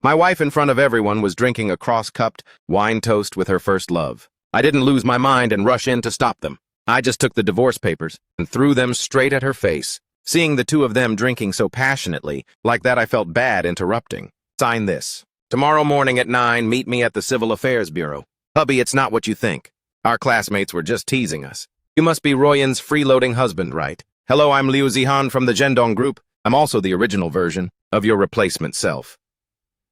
My wife in front of everyone was drinking a cross-cupped wine toast with her first love. I didn't lose my mind and rush in to stop them. I just took the divorce papers and threw them straight at her face. Seeing the two of them drinking so passionately, like that I felt bad interrupting. Sign this. Tomorrow morning at 9, meet me at the Civil Affairs Bureau. Hubby, it's not what you think. Our classmates were just teasing us. You must be Royan's freeloading husband, right? Hello, I'm Liu Zihan from the Zhendong Group. I'm also the original version of your replacement self.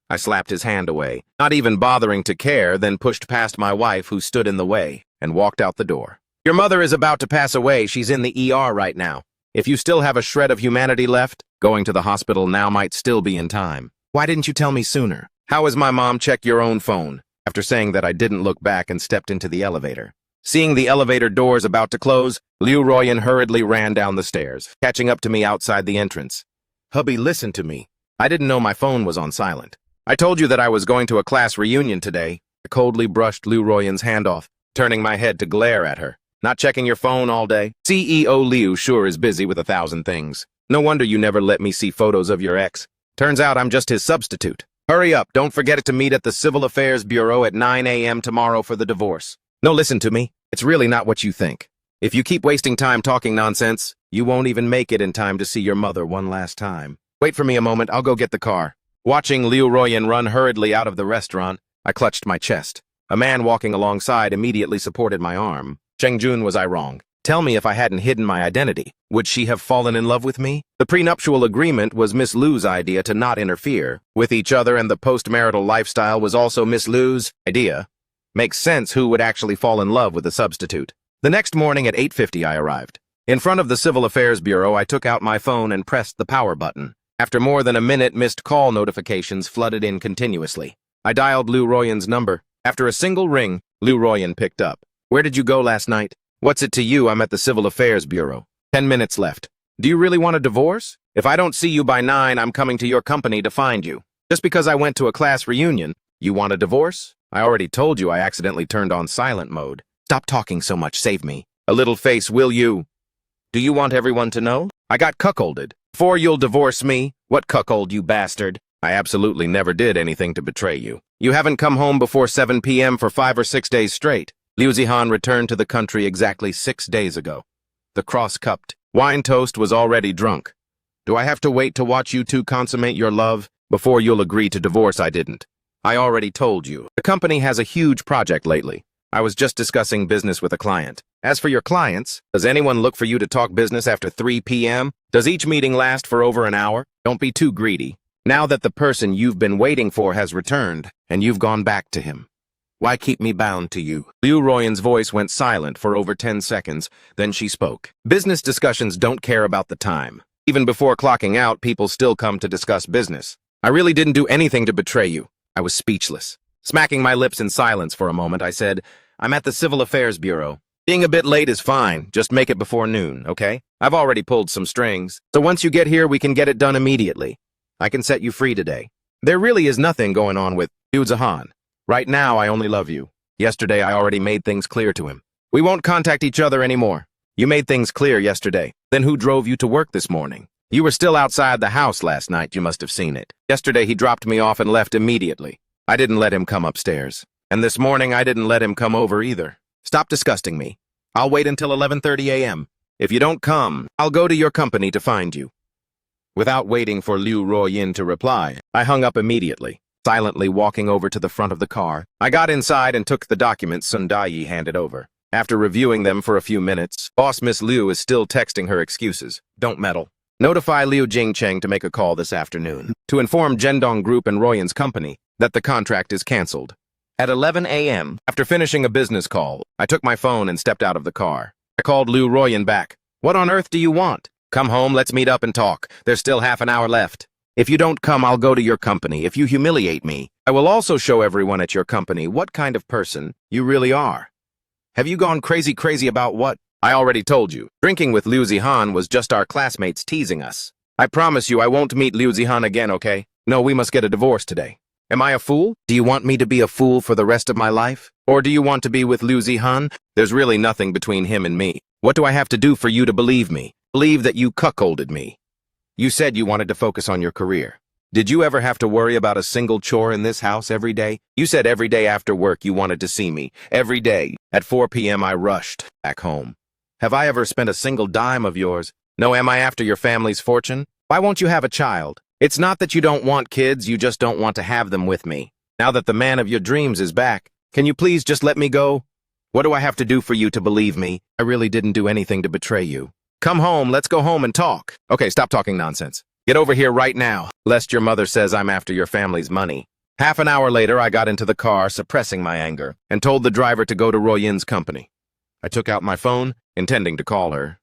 I slapped his hand away, not even bothering to care, then pushed past my wife who stood in the way and walked out the door. Your mother is about to pass away. She's in the ER right now. If you still have a shred of humanity left, going to the hospital now might still be in time. Why didn't you tell me sooner? How is my mom? Check your own phone. After saying that, I didn't look back and stepped into the elevator. Seeing the elevator doors about to close, Liu Royan hurriedly ran down the stairs, catching up to me outside the entrance. Hubby, listen to me. I didn't know my phone was on silent. I told you that I was going to a class reunion today. I coldly brushed Liu Royan's hand off, turning my head to glare at her. Not checking your phone all day? CEO Liu sure is busy with 1,000 things. No wonder you never let me see photos of your ex. Turns out I'm just his substitute. Hurry up, don't forget to meet at the Civil Affairs Bureau at 9 a.m. tomorrow for the divorce. No, listen to me. It's really not what you think. If you keep wasting time talking nonsense, you won't even make it in time to see your mother one last time. Wait for me a moment, I'll go get the car. Watching Liu Royan run hurriedly out of the restaurant, I clutched my chest. A man walking alongside immediately supported my arm. Chengjun, was I wrong? Tell me, if I hadn't hidden my identity, would she have fallen in love with me? The prenuptial agreement was Miss Liu's idea to not interfere with each other, and the post-marital lifestyle was also Miss Liu's idea. Makes sense who would actually fall in love with a substitute. The next morning at 8:50 I arrived. In front of the Civil Affairs Bureau, I took out my phone and pressed the power button. After more than a minute, missed call notifications flooded in continuously. I dialed Liu Royan's number. After a single ring, Liu Royan picked up. Where did you go last night? What's it to you? I'm at the Civil Affairs Bureau. 10 minutes left. Do you really want a divorce? If I don't see you by 9, I'm coming to your company to find you. Just because I went to a class reunion, you want a divorce? I already told you I accidentally turned on silent mode. Stop talking so much, save me. A little face, will you? Do you want everyone to know? I got cuckolded. Before you'll divorce me? What cuckold, you bastard? I absolutely never did anything to betray you. You haven't come home before 7 p.m. for 5 or 6 days straight. Liu Zihan returned to the country exactly 6 days ago. The cross-cupped wine toast was already drunk. Do I have to wait to watch you two consummate your love before you'll agree to divorce? I didn't. I already told you. The company has a huge project lately. I was just discussing business with a client. As for your clients, does anyone look for you to talk business after 3 p.m.? Does each meeting last for over an hour? Don't be too greedy. Now that the person you've been waiting for has returned, and you've gone back to him, why keep me bound to you? Liu Royan's voice went silent for over 10 seconds, then she spoke. Business discussions don't care about the time. Even before clocking out, people still come to discuss business. I really didn't do anything to betray you. I was speechless. Smacking my lips in silence for a moment, I said, I'm at the Civil Affairs Bureau. Being a bit late is fine. Just make it before noon, okay? I've already pulled some strings, so once you get here, we can get it done immediately. I can set you free today. There really is nothing going on with Liu Zihan. Right now, I only love you. Yesterday, I already made things clear to him. We won't contact each other anymore. You made things clear yesterday. Then who drove you to work this morning? You were still outside the house last night. You must have seen it. Yesterday, he dropped me off and left immediately. I didn't let him come upstairs. And this morning, I didn't let him come over either. Stop disgusting me. I'll wait until 11:30 a.m. If you don't come, I'll go to your company to find you. Without waiting for Liu Royan to reply, I hung up immediately. Silently walking over to the front of the car, I got inside and took the documents Sun Dai handed over. After reviewing them for a few minutes, Boss Miss Liu is still texting her excuses. Don't meddle. Notify Liu Jingcheng to make a call this afternoon to inform Zhendong Group and Royan's company that the contract is canceled. At 11 a.m., after finishing a business call, I took my phone and stepped out of the car. I called Liu Royan back. What on earth do you want? Come home, let's meet up and talk. There's still half an hour left. If you don't come, I'll go to your company. If you humiliate me, I will also show everyone at your company what kind of person you really are. Have you gone crazy about what? I already told you. Drinking with Liu Zihan was just our classmates teasing us. I promise you I won't meet Liu Zihan again, okay? No, we must get a divorce today. Am I a fool? Do you want me to be a fool for the rest of my life? Or do you want to be with Liu Zihan? There's really nothing between him and me. What do I have to do for you to believe me? Believe that you cuckolded me. You said you wanted to focus on your career. Did you ever have to worry about a single chore in this house every day? You said every day after work you wanted to see me. Every day. At 4 p.m. I rushed back home. Have I ever spent a single dime of yours? No, am I after your family's fortune? Why won't you have a child? It's not that you don't want kids, you just don't want to have them with me. Now that the man of your dreams is back, can you please just let me go? What do I have to do for you to believe me? I really didn't do anything to betray you. Come home, let's go home and talk. Okay, stop talking nonsense. Get over here right now, lest your mother says I'm after your family's money. Half an hour later, I got into the car, suppressing my anger, and told the driver to go to Royin's company. I took out my phone, intending to call her,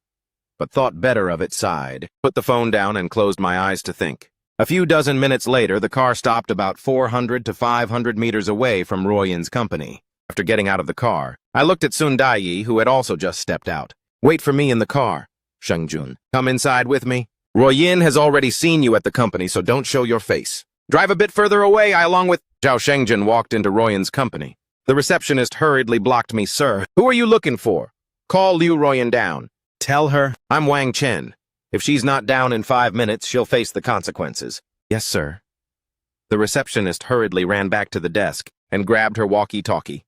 but thought better of it, sighed, put the phone down, and closed my eyes to think. A few dozen minutes later, the car stopped about 400 to 500 meters away from Royin's company. After getting out of the car, I looked at Sundayi, who had also just stepped out. Wait for me in the car. Shengjun, come inside with me. Royin has already seen you at the company, so don't show your face. Drive a bit further away, along with... Zhao Shengjun walked into Royin's company. The receptionist hurriedly blocked me. Sir, who are you looking for? Call Liu Royin down. Tell her I'm Wang Chen. If she's not down in 5 minutes, she'll face the consequences. Yes, sir. The receptionist hurriedly ran back to the desk and grabbed her walkie-talkie.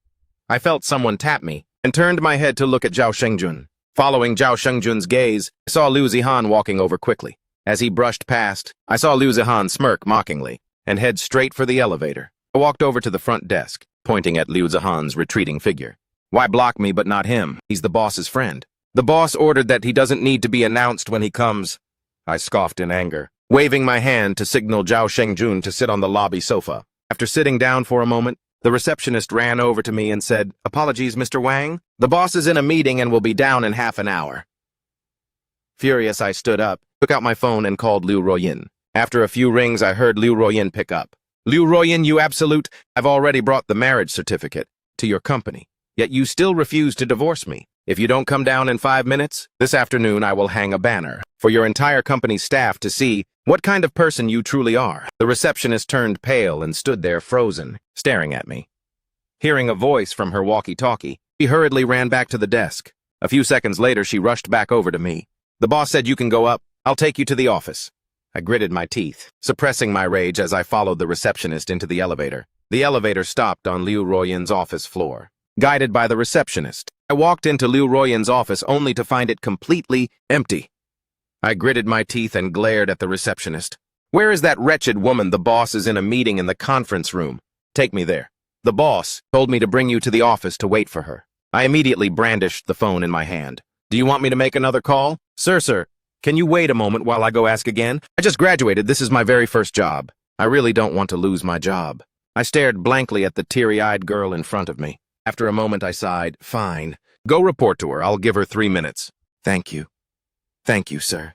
I felt someone tap me and turned my head to look at Zhao Shengjun. Following Zhao Shengjun's gaze, I saw Liu Zihan walking over quickly. As he brushed past, I saw Liu Zihan smirk mockingly and head straight for the elevator. I walked over to the front desk, pointing at Liu Zihan's retreating figure. Why block me but not him? He's the boss's friend. The boss ordered that he doesn't need to be announced when he comes. I scoffed in anger, waving my hand to signal Zhao Shengjun to sit on the lobby sofa. After sitting down for a moment, the receptionist ran over to me and said, Apologies, Mr. Wang. The boss is in a meeting and will be down in half an hour. Furious, I stood up, took out my phone, and called Liu Royin. After a few rings, I heard Liu Royin pick up. Liu Royin, you absolute... I've already brought the marriage certificate to your company, yet you still refuse to divorce me. If you don't come down in 5 minutes, this afternoon I will hang a banner for your entire company's staff to see what kind of person you truly are. The receptionist turned pale and stood there frozen, staring at me. Hearing a voice from her walkie-talkie, she hurriedly ran back to the desk. A few seconds later, she rushed back over to me. The boss said you can go up. I'll take you to the office. I gritted my teeth, suppressing my rage as I followed the receptionist into the elevator. The elevator stopped on Liu Royin's office floor. Guided by the receptionist, I walked into Liu Royin's office only to find it completely empty. I gritted my teeth and glared at the receptionist. Where is that wretched woman? The boss is in a meeting in the conference room. Take me there. The boss told me to bring you to the office to wait for her. I immediately brandished the phone in my hand. Do you want me to make another call? Sir, can you wait a moment while I go ask again? I just graduated. This is my very first job. I really don't want to lose my job. I stared blankly at the teary-eyed girl in front of me. After a moment, I sighed. Fine. Go report to her. I'll give her 3 minutes. Thank you. Thank you, sir.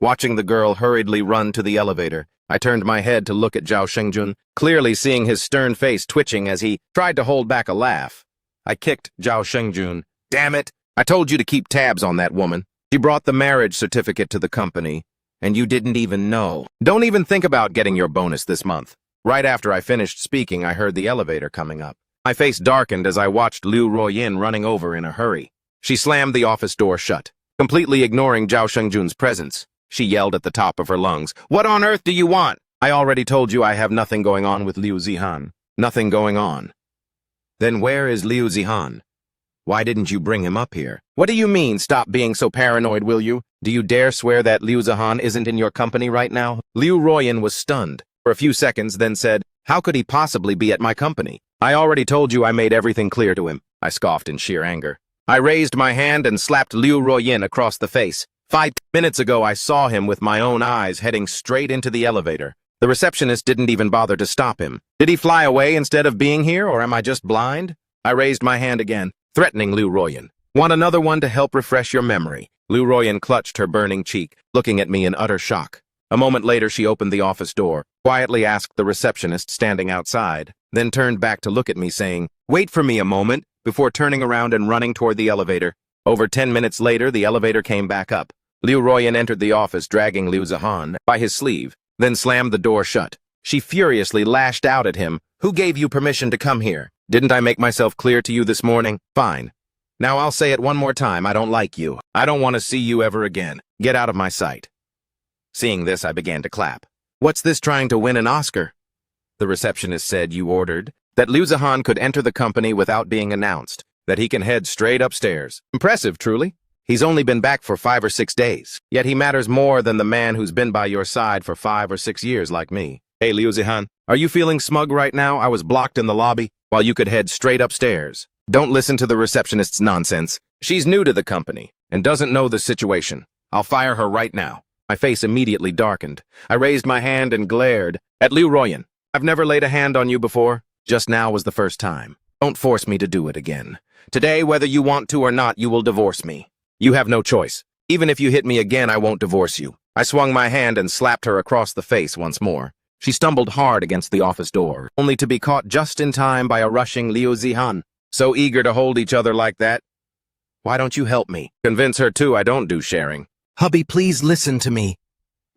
Watching the girl hurriedly run to the elevator, I turned my head to look at Zhao Shengjun, clearly seeing his stern face twitching as he tried to hold back a laugh. I kicked Zhao Shengjun. Damn it! I told you to keep tabs on that woman. She brought the marriage certificate to the company, and you didn't even know. Don't even think about getting your bonus this month. Right after I finished speaking, I heard the elevator coming up. My face darkened as I watched Liu Royin running over in a hurry. She slammed the office door shut, completely ignoring Zhao Shengjun's presence. She yelled at the top of her lungs, What on earth do you want? I already told you I have nothing going on with Liu Zihan. Nothing going on. Then where is Liu Zihan? Why didn't you bring him up here? What do you mean, stop being so paranoid, will you? Do you dare swear that Liu Zihan isn't in your company right now? Liu Royin was stunned for a few seconds, then said, How could he possibly be at my company? I already told you I made everything clear to him. I scoffed in sheer anger. I raised my hand and slapped Liu Royin across the face. 5 minutes ago, I saw him with my own eyes heading straight into the elevator. The receptionist didn't even bother to stop him. Did he fly away instead of being here, or am I just blind? I raised my hand again, threatening Liu Royin. Want another one to help refresh your memory? Liu Royin clutched her burning cheek, looking at me in utter shock. A moment later, she opened the office door, quietly asked the receptionist standing outside, then turned back to look at me, saying, Wait for me a moment, before turning around and running toward the elevator. Over 10 minutes later, the elevator came back up. Liu Royin entered the office, dragging Liu Zihan by his sleeve, then slammed the door shut. She furiously lashed out at him. Who gave you permission to come here? Didn't I make myself clear to you this morning? Fine. Now I'll say it one more time. I don't like you. I don't want to see you ever again. Get out of my sight. Seeing this, I began to clap. What's this trying to win an Oscar? The receptionist said you ordered that Liu Zihan could enter the company without being announced, that he can head straight upstairs. Impressive, truly. He's only been back for 5 or 6 days, yet he matters more than the man who's been by your side for 5 or 6 years like me. Hey, Liu Zihan, are you feeling smug right now? I was blocked in the lobby while you could head straight upstairs. Don't listen to the receptionist's nonsense. She's new to the company and doesn't know the situation. I'll fire her right now. My face immediately darkened. I raised my hand and glared at Liu Ruoyan. I've never laid a hand on you before. Just now was the first time. Don't force me to do it again. Today, whether you want to or not, you will divorce me. You have no choice. Even if you hit me again, I won't divorce you. I swung my hand and slapped her across the face once more. She stumbled hard against the office door, only to be caught just in time by a rushing Liu Zihan. So eager to hold each other like that. Why don't you help me? Convince her too I don't do sharing. Hubby, please listen to me.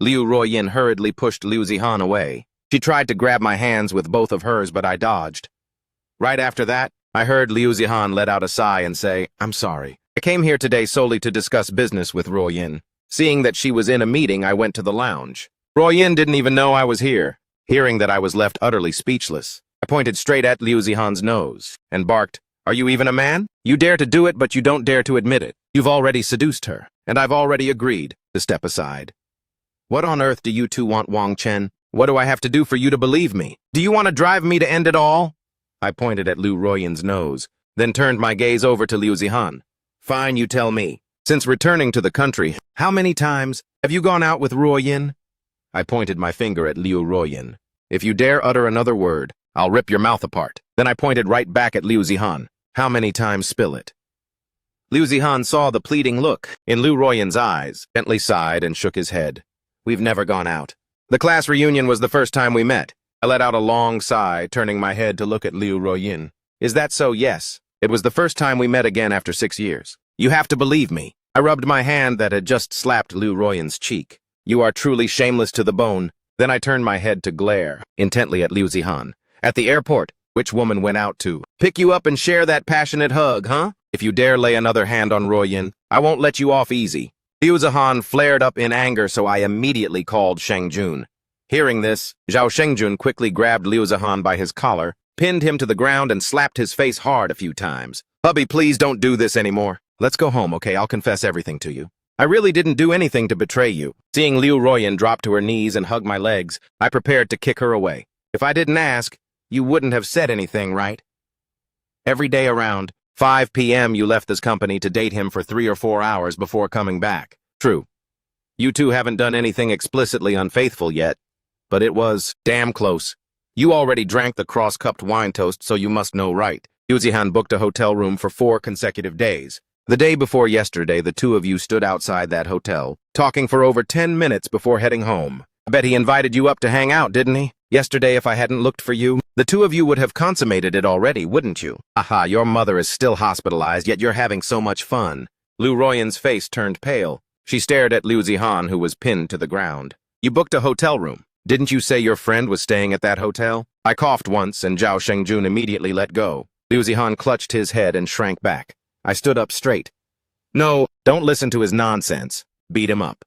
Liu Ruoyan hurriedly pushed Liu Zihan away. She tried to grab my hands with both of hers, but I dodged. Right after that, I heard Liu Zihan let out a sigh and say, I'm sorry. I came here today solely to discuss business with Ruoyan. Seeing that she was in a meeting, I went to the lounge. Ruoyan didn't even know I was here. Hearing that I was left utterly speechless, I pointed straight at Liu Zihan's nose and barked, Are you even a man? You dare to do it, but you don't dare to admit it. You've already seduced her, and I've already agreed to step aside. What on earth do you two want, Wang Chen? What do I have to do for you to believe me? Do you want to drive me to end it all? I pointed at Liu Ruoyan's nose, then turned my gaze over to Liu Zihan. Fine, you tell me. Since returning to the country, how many times have you gone out with Ruoyan? I pointed my finger at Liu Ruoyan. If you dare utter another word, I'll rip your mouth apart. Then I pointed right back at Liu Zihan. How many times spill it? Liu Zihan saw the pleading look in Liu Ruoyan's eyes, gently sighed and shook his head. We've never gone out. The class reunion was the first time we met. I let out a long sigh, turning my head to look at Liu Ruoyan. Is that so? Yes. It was the first time we met again after 6 years. You have to believe me. I rubbed my hand that had just slapped Liu Ruoyan's cheek. You are truly shameless to the bone. Then I turned my head to glare intently at Liu Zihan. At the airport, which woman went out to pick you up and share that passionate hug, huh? If you dare lay another hand on Ruoyan, I won't let you off easy. Liu Zihan flared up in anger, so I immediately called Shengjun. Hearing this, Zhao Shengjun quickly grabbed Liu Zihan by his collar, pinned him to the ground, and slapped his face hard a few times. Hubby, please don't do this anymore. Let's go home, okay? I'll confess everything to you. I really didn't do anything to betray you. Seeing Liu Ruoyan drop to her knees and hug my legs, I prepared to kick her away. If I didn't ask, you wouldn't have said anything, right? Every day around 5 p.m. you left this company to date him for 3 or 4 hours before coming back. True. You two haven't done anything explicitly unfaithful yet, but it was damn close. You already drank the cross-cupped wine toast, so you must know right. Liu Zihan booked a hotel room for 4 consecutive days. The day before yesterday, the two of you stood outside that hotel, talking for over 10 minutes before heading home. I bet he invited you up to hang out, didn't he? Yesterday, if I hadn't looked for you, the two of you would have consummated it already, wouldn't you? Aha, your mother is still hospitalized, yet you're having so much fun. Liu Ruoyan's face turned pale. She stared at Liu Zihan, who was pinned to the ground. You booked a hotel room. Didn't you say your friend was staying at that hotel? I coughed once, and Zhao Shengjun immediately let go. Liu Zihan clutched his head and shrank back. I stood up straight. No, don't listen to his nonsense. Beat him up.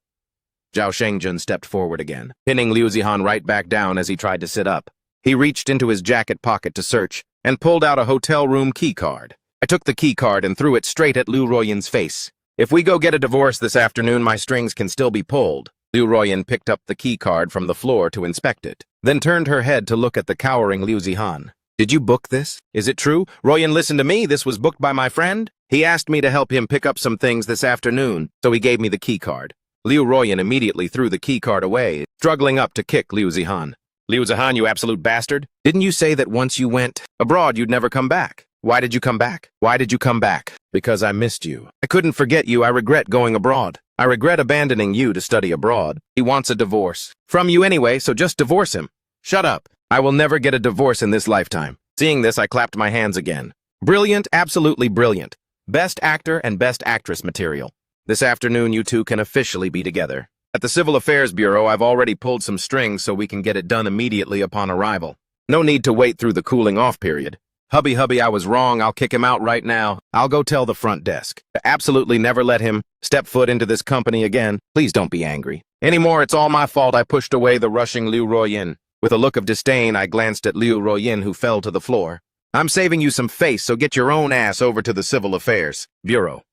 Zhao Shengjun stepped forward again, pinning Liu Zihan right back down as he tried to sit up. He reached into his jacket pocket to search and pulled out a hotel room key card. I took the key card and threw it straight at Liu Ruoyan's face. If we go get a divorce this afternoon, my strings can still be pulled. Liu Ruoyan picked up the key card from the floor to inspect it, then turned her head to look at the cowering Liu Zihan. Did you book this? Is it true? Ruoyan, listen to me. This was booked by my friend. He asked me to help him pick up some things this afternoon, so he gave me the key card. Liu Ruoyan immediately threw the key card away, struggling up to kick Liu Zihan. Liu Zihan, you absolute bastard. Didn't you say that once you went abroad, you'd never come back? Why did you come back? Why did you come back? Because I missed you. I couldn't forget you. I regret going abroad. I regret abandoning you to study abroad. He wants a divorce. From you anyway, so just divorce him. Shut up. I will never get a divorce in this lifetime. Seeing this, I clapped my hands again. Brilliant, absolutely brilliant. Best actor and best actress material. This afternoon, you two can officially be together. At the Civil Affairs Bureau, I've already pulled some strings so we can get it done immediately upon arrival. No need to wait through the cooling-off period. Hubby, I was wrong. I'll kick him out right now. I'll go tell the front desk. Absolutely never let him step foot into this company again. Please don't be angry. Anymore, it's all my fault. I pushed away the rushing Liu Ruoyin. With a look of disdain, I glanced at Liu Ruoyin, who fell to the floor. I'm saving you some face, so get your own ass over to the Civil Affairs Bureau.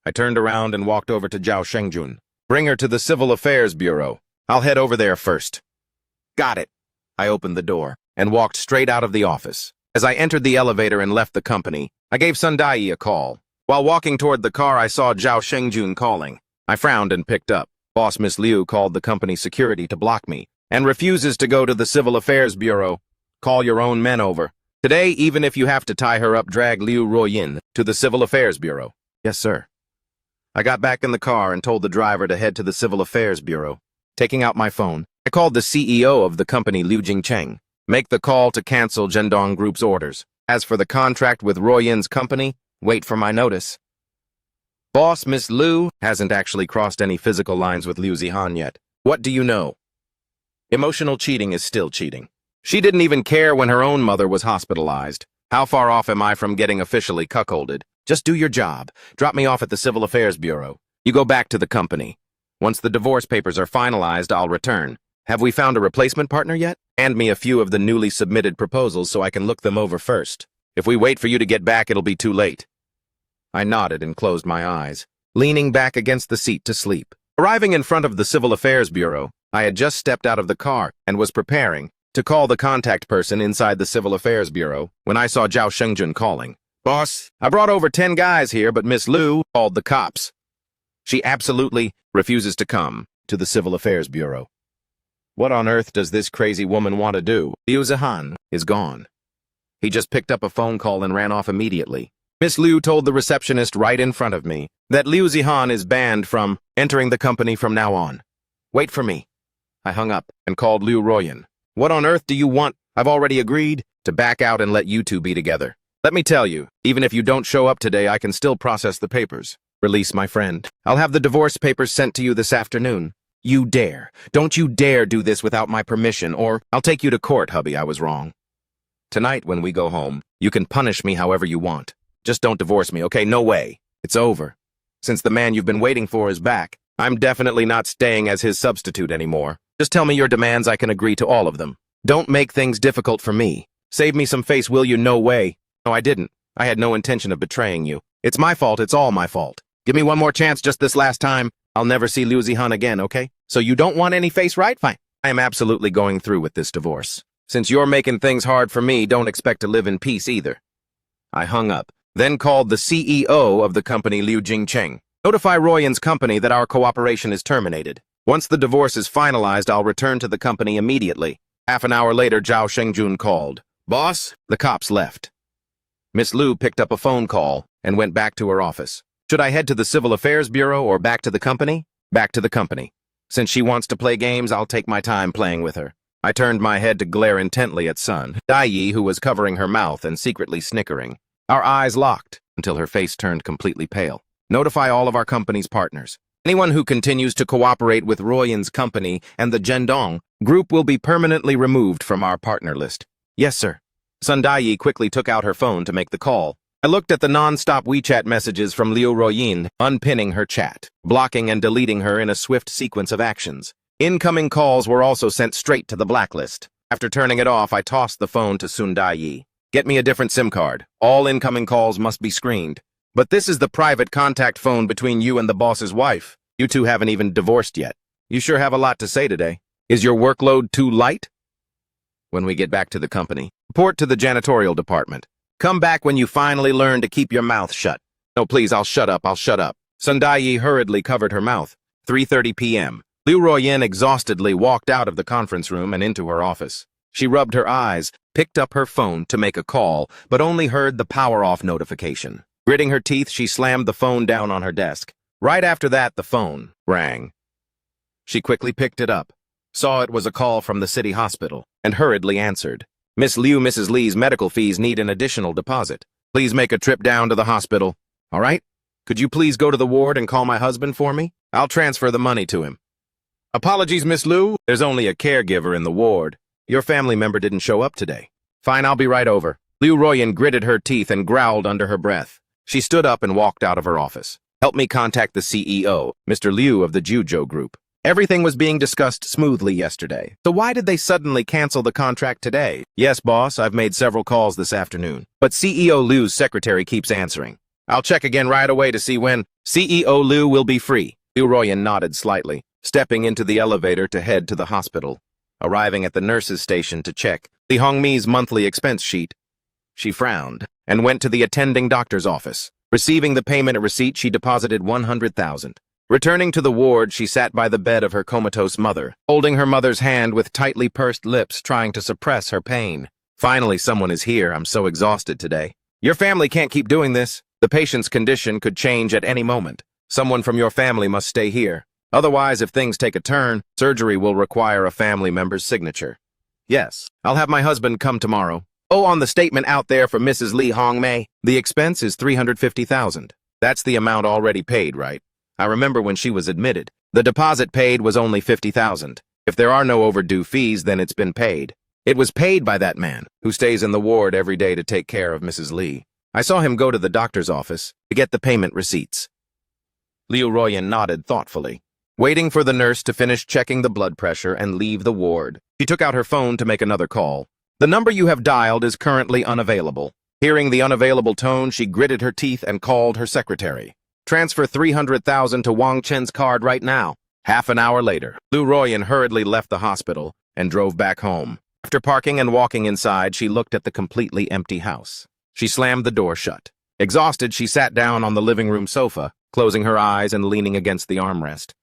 I turned around and walked over to Zhao Shengjun. Bring her to the Civil Affairs Bureau. I'll head over there first. Got it. I opened the door and walked straight out of the office. As I entered the elevator and left the company, I gave Sundai a call. While walking toward the car, I saw Zhao Shengjun calling. I frowned and picked up. Boss Miss Liu called the company security to block me and refuses to go to the Civil Affairs Bureau. Call your own men over. Today, even if you have to tie her up, drag Liu Ruoyin to the Civil Affairs Bureau. Yes, sir. I got back in the car and told the driver to head to the Civil Affairs Bureau. Taking out my phone, I called the CEO of the company, Liu Jingcheng. Make the call to cancel Zhendong Group's orders. As for the contract with Ruoyin's company, wait for my notice. Boss Miss Liu hasn't actually crossed any physical lines with Liu Zihan yet. What do you know? Emotional cheating is still cheating. She didn't even care when her own mother was hospitalized. How far off am I from getting officially cuckolded? Just do your job. Drop me off at the Civil Affairs Bureau. You go back to the company. Once the divorce papers are finalized, I'll return. Have we found a replacement partner yet? Hand me a few of the newly submitted proposals so I can look them over first. If we wait for you to get back, it'll be too late. I nodded and closed my eyes, leaning back against the seat to sleep. Arriving in front of the Civil Affairs Bureau, I had just stepped out of the car and was preparing to call the contact person inside the Civil Affairs Bureau when I saw Zhao Shengjun calling. Boss, I brought over 10 guys here, but Miss Liu called the cops. She absolutely refuses to come to the Civil Affairs Bureau. What on earth does this crazy woman want to do? Liu Zihan is gone. He just picked up a phone call and ran off immediately. Miss Liu told the receptionist right in front of me that Liu Zihan is banned from entering the company from now on. Wait for me. I hung up and called Liu Ruoyin. What on earth do you want? I've already agreed to back out and let you two be together. Let me tell you, even if you don't show up today, I can still process the papers. Release my friend. I'll have the divorce papers sent to you this afternoon. You dare. Don't you dare do this without my permission, or I'll take you to court, hubby. I was wrong. Tonight, when we go home, you can punish me however you want. Just don't divorce me, okay? No way. It's over. Since the man you've been waiting for is back, I'm definitely not staying as his substitute anymore. Just tell me your demands, I can agree to all of them. Don't make things difficult for me. Save me some face, will you? No way. No, I didn't. I had no intention of betraying you. It's my fault, it's all my fault. Give me one more chance just this last time. I'll never see Liu Zihan again, okay? So you don't want any face, right? Fine. I am absolutely going through with this divorce. Since you're making things hard for me, don't expect to live in peace either. I hung up, then called the CEO of the company, Liu Jingcheng. Notify Ruoyin's company that our cooperation is terminated. Once the divorce is finalized, I'll return to the company immediately. Half an hour later, Zhao Shengjun called. Boss, the cops left. Miss Liu picked up a phone call and went back to her office. Should I head to the Civil Affairs Bureau or back to the company? Back to the company. Since she wants to play games, I'll take my time playing with her. I turned my head to glare intently at Sun Dai, who was covering her mouth and secretly snickering. Our eyes locked until her face turned completely pale. Notify all of our company's partners. Anyone who continues to cooperate with Ruoyin's company and the Zhendong Group will be permanently removed from our partner list. Yes, sir. Sundai quickly took out her phone to make the call. I looked at the non-stop WeChat messages from Liu Ruoyin, unpinning her chat, blocking and deleting her in a swift sequence of actions. Incoming calls were also sent straight to the blacklist. After turning it off, I tossed the phone to Sundai. Get me a different SIM card. All incoming calls must be screened. But this is the private contact phone between you and the boss's wife. You two haven't even divorced yet. You sure have a lot to say today. Is your workload too light? When we get back to the company, report to the janitorial department. Come back when you finally learn to keep your mouth shut. No, please, I'll shut up. Sundai hurriedly covered her mouth. 3:30 p.m. Liu Ruoyin exhaustedly walked out of the conference room and into her office. She rubbed her eyes, picked up her phone to make a call, but only heard the power-off notification. Gritting her teeth, she slammed the phone down on her desk. Right after that, the phone rang. She quickly picked it up, saw it was a call from the city hospital, and hurriedly answered. Miss Liu, Mrs. Li's medical fees need an additional deposit. Please make a trip down to the hospital. All right? Could you please go to the ward and call my husband for me? I'll transfer the money to him. Apologies, Miss Liu. There's only a caregiver in the ward. Your family member didn't show up today. Fine, I'll be right over. Liu Ruoyan gritted her teeth and growled under her breath. She stood up and walked out of her office. Help me contact the CEO, Mr. Liu of the Juzhou Group. Everything was being discussed smoothly yesterday. So why did they suddenly cancel the contract today? Yes, boss, I've made several calls this afternoon. But CEO Liu's secretary keeps answering. I'll check again right away to see when CEO Liu will be free. Liu Ruoyan nodded slightly, stepping into the elevator to head to the hospital. Arriving at the nurse's station to check Li Hongmi's monthly expense sheet, she frowned and went to the attending doctor's office. Receiving the payment receipt, she deposited 100,000. Returning to the ward, she sat by the bed of her comatose mother, holding her mother's hand with tightly pursed lips, trying to suppress her pain. Finally, someone is here. I'm so exhausted today. Your family can't keep doing this. The patient's condition could change at any moment. Someone from your family must stay here. Otherwise, if things take a turn, surgery will require a family member's signature. Yes, I'll have my husband come tomorrow. Oh, on the statement out there for Mrs. Li Hongmei, the expense is 350,000. That's the amount already paid, right? I remember when she was admitted. The deposit paid was only 50,000. If there are no overdue fees, then it's been paid. It was paid by that man, who stays in the ward every day to take care of Mrs. Li. I saw him go to the doctor's office to get the payment receipts. Liu Ruoyan nodded thoughtfully, waiting for the nurse to finish checking the blood pressure and leave the ward. She took out her phone to make another call. The number you have dialed is currently unavailable. Hearing the unavailable tone, she gritted her teeth and called her secretary. Transfer 300,000 to Wang Chen's card right now. Half an hour later, Liu Ruoyan hurriedly left the hospital and drove back home. After parking and walking inside, she looked at the completely empty house. She slammed the door shut. Exhausted, she sat down on the living room sofa, closing her eyes and leaning against the armrest.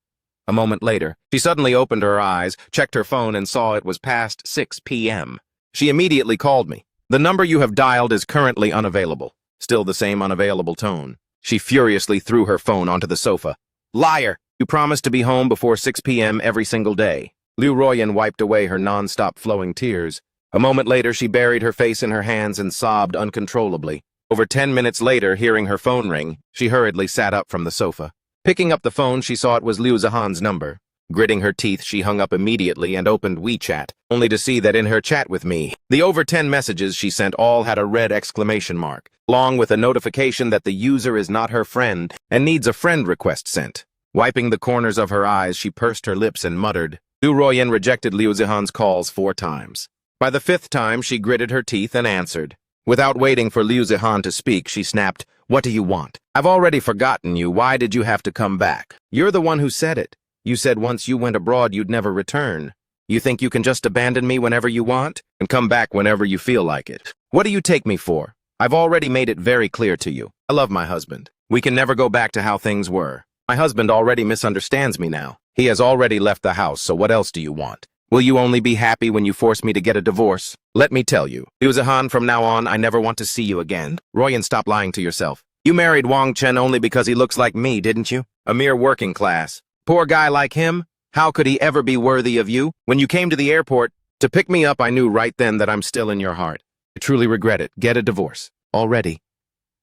A moment later, she suddenly opened her eyes, checked her phone, and saw it was past 6 p.m. She immediately called me. The number you have dialed is currently unavailable. Still the same unavailable tone. She furiously threw her phone onto the sofa. Liar! You promised to be home before 6 p.m. every single day. Liu Ruoyan wiped away her non-stop flowing tears. A moment later, she buried her face in her hands and sobbed uncontrollably. Over 10 minutes later, hearing her phone ring, she hurriedly sat up from the sofa. Picking up the phone, she saw it was Liu Zihan's number. Gritting her teeth, she hung up immediately and opened WeChat, only to see that in her chat with me, the over 10 messages she sent all had a red exclamation mark, along with a notification that the user is not her friend and needs a friend request sent. Wiping the corners of her eyes, she pursed her lips and muttered. Liu Ruoyan rejected Liu Zihan's calls 4 times. By the 5th time, she gritted her teeth and answered. Without waiting for Liu Zihan to speak, she snapped, "What do you want? I've already forgotten you. Why did you have to come back? You're the one who said it. You said once you went abroad you'd never return. You think you can just abandon me whenever you want and come back whenever you feel like it? What do you take me for? I've already made it very clear to you. I love my husband. We can never go back to how things were. My husband already misunderstands me now. He has already left the house, so what else do you want? Will you only be happy when you force me to get a divorce? Let me tell you, Liu Zihan, from now on, I never want to see you again." Ruoyan, stop lying to yourself. You married Wang Chen only because he looks like me, didn't you? A mere working class. Poor guy like him? How could he ever be worthy of you? When you came to the airport to pick me up, I knew right then that I'm still in your heart. I truly regret it. Get a divorce. Already.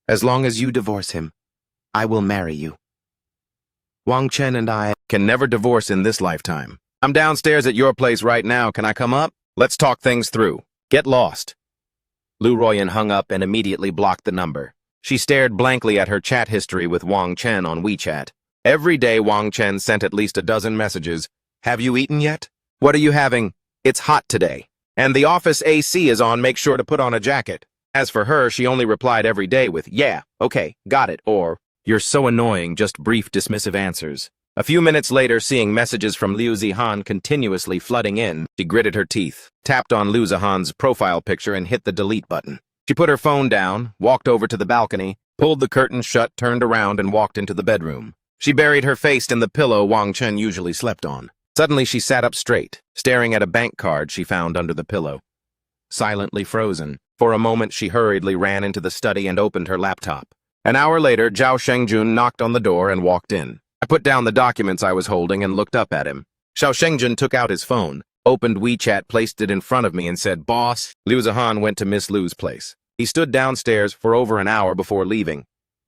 As long as you divorce him, I will marry you. Wang Chen and I can never divorce in this lifetime. I'm downstairs at your place right now. Can I come up? Let's talk things through. Get lost. Liu Ruoyan hung up and immediately blocked the number. She stared blankly at her chat history with Wang Chen on WeChat. Every day Wang Chen sent at least a dozen messages. Have you eaten yet? What are you having? It's hot today. And the office AC is on, make sure to put on a jacket. As for her, she only replied every day with, yeah, okay, got it, or, you're so annoying, just brief dismissive answers. A few minutes later, seeing messages from Liu Zihan continuously flooding in, she gritted her teeth, tapped on Liu Zihan's profile picture and hit the delete button. She put her phone down, walked over to the balcony, pulled the curtain shut, turned around and walked into the bedroom. She buried her face in the pillow Wang Chen usually slept on. Suddenly she sat up straight, staring at a bank card she found under the pillow. Silently frozen, for a moment she hurriedly ran into the study and opened her laptop. An hour later, Zhao Shengjun knocked on the door and walked in. I put down the documents I was holding and looked up at him. Zhao Shengjun took out his phone, opened WeChat, placed it in front of me and said, "Boss." Liu Zihan went to Miss Liu's place. He stood downstairs for over an hour before leaving.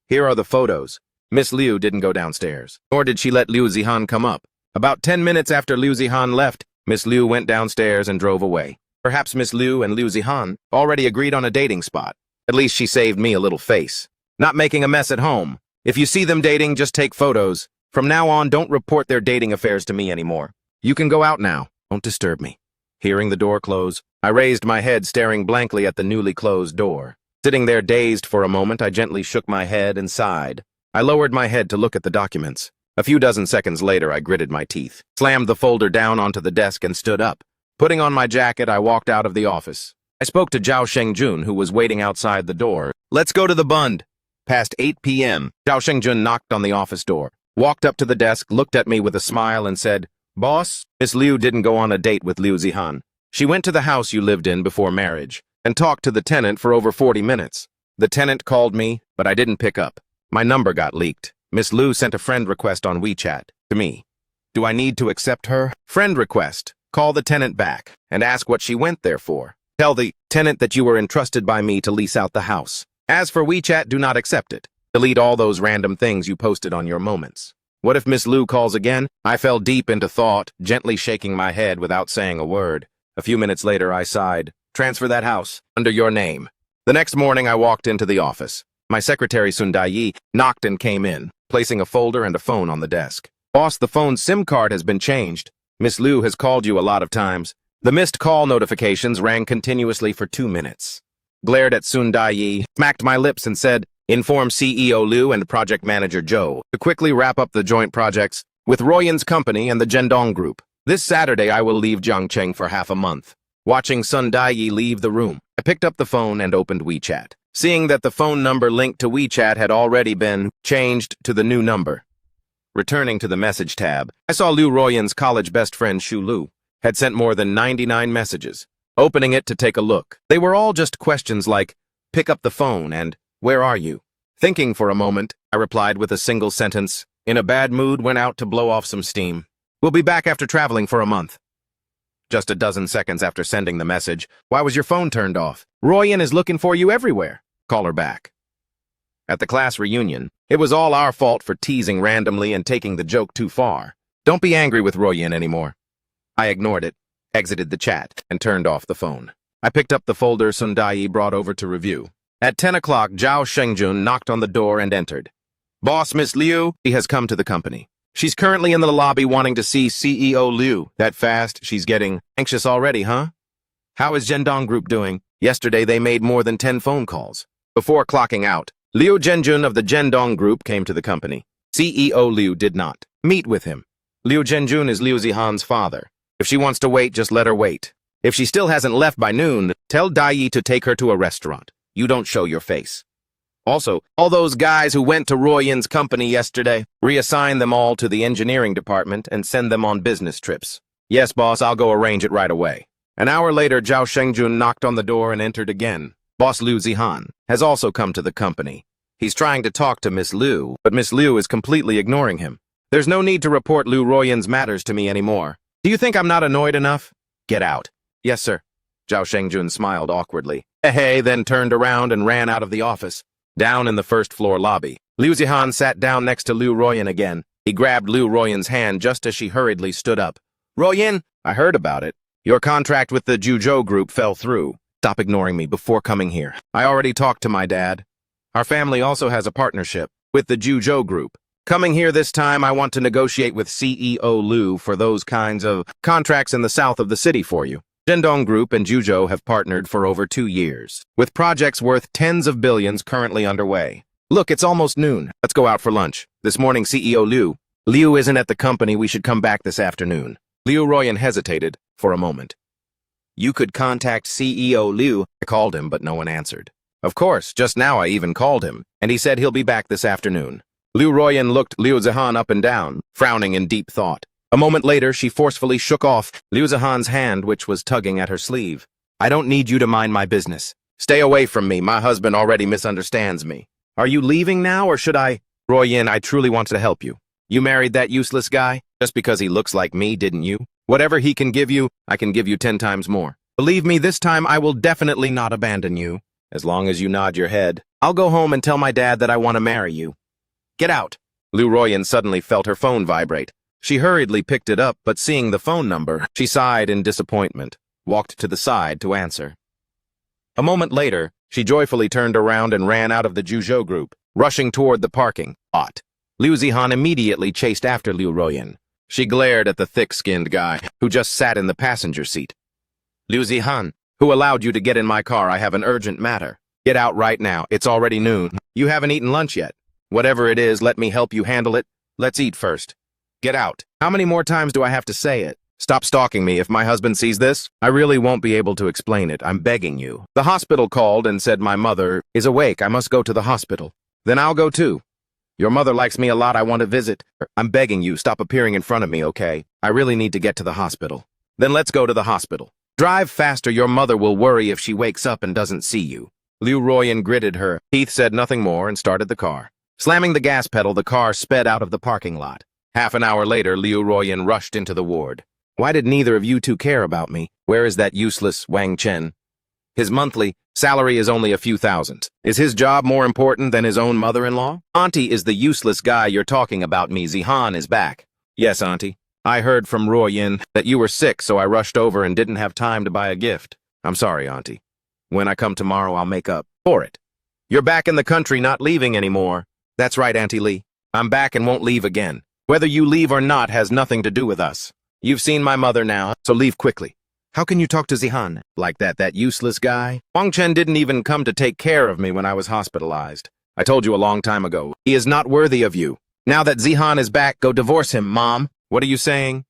Here are the photos. Miss Liu didn't go downstairs, nor did she let Liu Zihan come up. About 10 minutes after Liu Zihan left, Miss Liu went downstairs and drove away. Perhaps Miss Liu and Liu Zihan already agreed on a dating spot. At least she saved me a little face. Not making a mess at home. If you see them dating, just take photos. From now on, don't report their dating affairs to me anymore. You can go out now. Don't disturb me. Hearing the door close, I raised my head, staring blankly at the newly closed door. Sitting there dazed for a moment, I gently shook my head and sighed. I lowered my head to look at the documents. A few dozen seconds later, I gritted my teeth, slammed the folder down onto the desk, and stood up. Putting on my jacket, I walked out of the office. I spoke to Zhao Shengjun, who was waiting outside the door. Let's go to the Bund. Past 8 p.m., Zhao Shengjun knocked on the office door, walked up to the desk, looked at me with a smile, and said, Boss, Miss Liu didn't go on a date with Liu Zihan. She went to the house you lived in before marriage and talked to the tenant for over 40 minutes. The tenant called me, but I didn't pick up. My number got leaked. Miss Liu sent a friend request on WeChat to me. Do I need to accept her? Friend request. Call the tenant back and ask what she went there for. Tell the tenant that you were entrusted by me to lease out the house. As for WeChat, do not accept it. Delete all those random things you posted on your moments. What if Miss Liu calls again? I fell deep into thought, gently shaking my head without saying a word. A few minutes later, I sighed. Transfer that house under your name. The next morning, I walked into the office. My secretary, Sundayi, knocked and came in, placing a folder and a phone on the desk. Boss, the phone's SIM card has been changed. Miss Liu has called you a lot of times. The missed call notifications rang continuously for 2 minutes. Glared at Sundayi, smacked my lips, and said, Inform CEO Liu and project manager Zhou to quickly wrap up the joint projects with Royan's company and the Zhendong Group. This Saturday, I will leave Jiangcheng for half a month. Watching Sundayi leave the room, I picked up the phone and opened WeChat. Seeing that the phone number linked to WeChat had already been changed to the new number. Returning to the message tab, I saw Liu Royan's college best friend Shu Lu had sent more than 99 messages. Opening it to take a look, they were all just questions like, pick up the phone and, where are you? Thinking for a moment, I replied with a single sentence, in a bad mood, went out to blow off some steam. We'll be back after traveling for a month. Just a dozen seconds after sending the message, why was your phone turned off? Royan is looking for you everywhere. Call her back. At the class reunion, it was all our fault for teasing randomly and taking the joke too far. Don't be angry with Royan anymore. I ignored it, exited the chat, and turned off the phone. I picked up the folder Sundayi brought over to review. At 10 o'clock, Zhao Shengjun knocked on the door and entered. Boss, Miss Liu, she has come to the company. She's currently in the lobby wanting to see CEO Liu. That fast, she's getting anxious already, huh? How is Zhendong Group doing? Yesterday they made more than 10 phone calls. Before clocking out, Liu Zhenjun of the Zhendong Group came to the company. CEO Liu did not meet with him. Liu Zhenjun is Liu Zihan's father. If she wants to wait, just let her wait. If she still hasn't left by noon, tell Dai to take her to a restaurant. You don't show your face. Also, all those guys who went to Royan's company yesterday, reassign them all to the engineering department and send them on business trips. Yes, boss, I'll go arrange it right away. An hour later, Zhao Shengjun knocked on the door and entered again. Boss Liu Zihan has also come to the company. He's trying to talk to Miss Liu, but Miss Liu is completely ignoring him. There's no need to report Liu Royan's matters to me anymore. Do you think I'm not annoyed enough? Get out. Yes, sir. Zhao Shengjun smiled awkwardly. Hey, then turned around and ran out of the office. Down in the first-floor lobby, Liu Zihan sat down next to Liu Royan again. He grabbed Liu Royan's hand just as she hurriedly stood up. Royan, I heard about it. Your contract with the Juzhou Group fell through. Stop ignoring me before coming here. I already talked to my dad. Our family also has a partnership with the Juzhou Group. Coming here this time, I want to negotiate with CEO Liu for those kinds of contracts in the south of the city for you. Zhendong Group and Juzhou have partnered for over 2 years, with projects worth tens of billions currently underway. Look, it's almost noon. Let's go out for lunch. This morning, CEO Liu isn't at the company. We should come back this afternoon. Liu Royan hesitated for a moment. You could contact CEO Liu. I called him, but no one answered. Of course, just now I even called him, and he said he'll be back this afternoon. Liu Royan looked Liu Zihan up and down, frowning in deep thought. A moment later, she forcefully shook off Liu Zihan's hand, which was tugging at her sleeve. I don't need you to mind my business. Stay away from me. My husband already misunderstands me. Are you leaving now, or should I? Royan, I truly want to help you. You married that useless guy? Just because he looks like me, didn't you? Whatever he can give you, I can give you 10 times more. Believe me, this time I will definitely not abandon you. As long as you nod your head, I'll go home and tell my dad that I want to marry you. Get out. Liu Royan suddenly felt her phone vibrate. She hurriedly picked it up, but seeing the phone number, she sighed in disappointment. walked to the side to answer. A moment later, she joyfully turned around and ran out of the Juzhou group, rushing toward the parking lot. Liu Zihan immediately chased after Liu Ruoyan. She glared at the thick-skinned guy who just sat in the passenger seat. Liu Zihan, who allowed you to get in my car? I have an urgent matter. Get out right now. It's already noon. You haven't eaten lunch yet. Whatever it is, let me help you handle it. Let's eat first. Get out. How many more times do I have to say it? Stop stalking me. If my husband sees this, I really won't be able to explain it. I'm begging you. The hospital called and said my mother is awake. I must go to the hospital. Then I'll go too. Your mother likes me a lot. I want to visit her. I'm begging you, stop appearing in front of me, okay? I really need to get to the hospital. Then let's go to the hospital. Drive faster. Your mother will worry if she wakes up and doesn't see you. Liu Ruoyan gritted her. Heath said nothing more and started the car. Slamming the gas pedal, the car sped out of the parking lot. Half an hour later, Liu Ruoyan rushed into the ward. Why did neither of you two care about me? Where is that useless Wang Chen? His monthly salary is only a few thousand. Is his job more important than his own mother-in-law? Auntie is the useless guy you're talking about. Me. Zihan is back. Yes, Auntie. I heard from Ruoyan that you were sick, so I rushed over and didn't have time to buy a gift. I'm sorry, Auntie. When I come tomorrow, I'll make up for it. You're back in the country, not leaving anymore. That's right, Auntie Lee. I'm back and won't leave again. Whether you leave or not has nothing to do with us. You've seen my mother now, so leave quickly. How can you talk to Zihan like that useless guy? Wang Chen didn't even come to take care of me when I was hospitalized. I told you a long time ago. He is not worthy of you. Now that Zihan is back, go divorce him, Mom. What are you saying?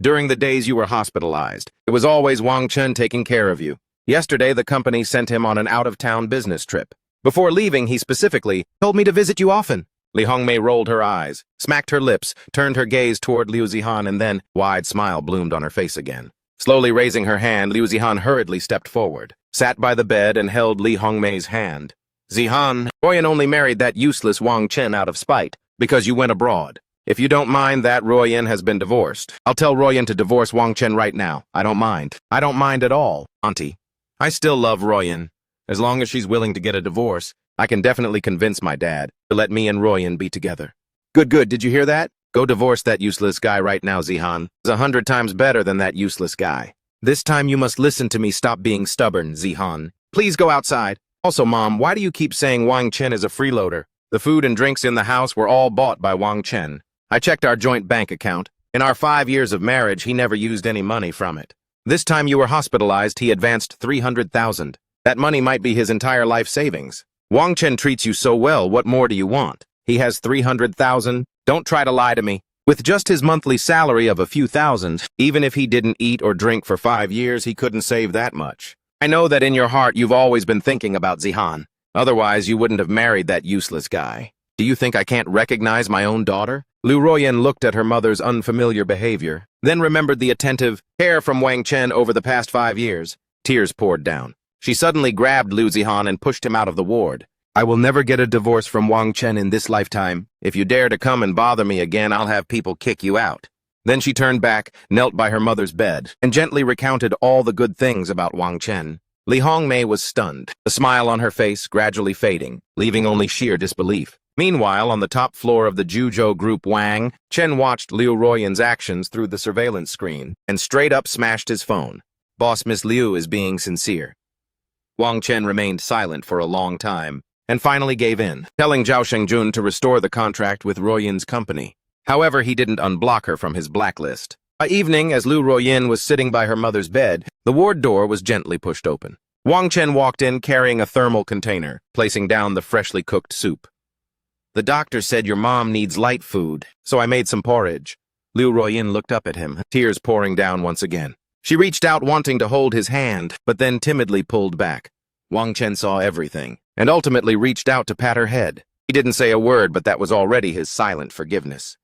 During the days you were hospitalized, it was always Wang Chen taking care of you. Yesterday, the company sent him on an out-of-town business trip. Before leaving, he specifically told me to visit you often. Li Hongmei rolled her eyes, smacked her lips, turned her gaze toward Liu Zihan, and then wide smile bloomed on her face again. Slowly raising her hand, Liu Zihan hurriedly stepped forward, sat by the bed, and held Li Hongmei's hand. Zihan, Ruoyan only married that useless Wang Chen out of spite, because you went abroad. If you don't mind that Ruoyan has been divorced, I'll tell Ruoyan to divorce Wang Chen right now. I don't mind. I don't mind at all, Auntie. I still love Ruoyan. As long as she's willing to get a divorce, I can definitely convince my dad to let me and Ruoyan be together. Good. Did you hear that? Go divorce that useless guy right now, Zihan. He's 100 times better than that useless guy. This time you must listen to me. Stop being stubborn, Zihan. Please go outside. Also, Mom, why do you keep saying Wang Chen is a freeloader? The food and drinks in the house were all bought by Wang Chen. I checked our joint bank account. In our 5 years of marriage, he never used any money from it. This time you were hospitalized, he advanced 300,000. That money might be his entire life savings. Wang Chen treats you so well, what more do you want? He has 300,000. Don't try to lie to me. With just his monthly salary of a few thousand, even if he didn't eat or drink for 5 years, he couldn't save that much. I know that in your heart you've always been thinking about Zihan. Otherwise, you wouldn't have married that useless guy. Do you think I can't recognize my own daughter? Liu Ruoyan looked at her mother's unfamiliar behavior, then remembered the attentive care from Wang Chen over the past 5 years. Tears poured down. She suddenly grabbed Liu Zihan and pushed him out of the ward. I will never get a divorce from Wang Chen in this lifetime. If you dare to come and bother me again, I'll have people kick you out. Then she turned back, knelt by her mother's bed, and gently recounted all the good things about Wang Chen. Li Hongmei was stunned, the smile on her face gradually fading, leaving only sheer disbelief. Meanwhile, on the top floor of the Juzhou group, Wang Chen watched Liu Ruoyan's actions through the surveillance screen and straight up smashed his phone. Boss Miss Liu is being sincere. Wang Chen remained silent for a long time, and finally gave in, telling Zhao Shengjun to restore the contract with Ruoyan's company. However, he didn't unblock her from his blacklist. By evening, as Liu Ruoyan was sitting by her mother's bed, the ward door was gently pushed open. Wang Chen walked in carrying a thermal container, placing down the freshly cooked soup. The doctor said your mom needs light food, so I made some porridge. Liu Ruoyan looked up at him, tears pouring down once again. She reached out wanting to hold his hand, but then timidly pulled back. Wang Chen saw everything, and ultimately reached out to pat her head. He didn't say a word, but that was already his silent forgiveness.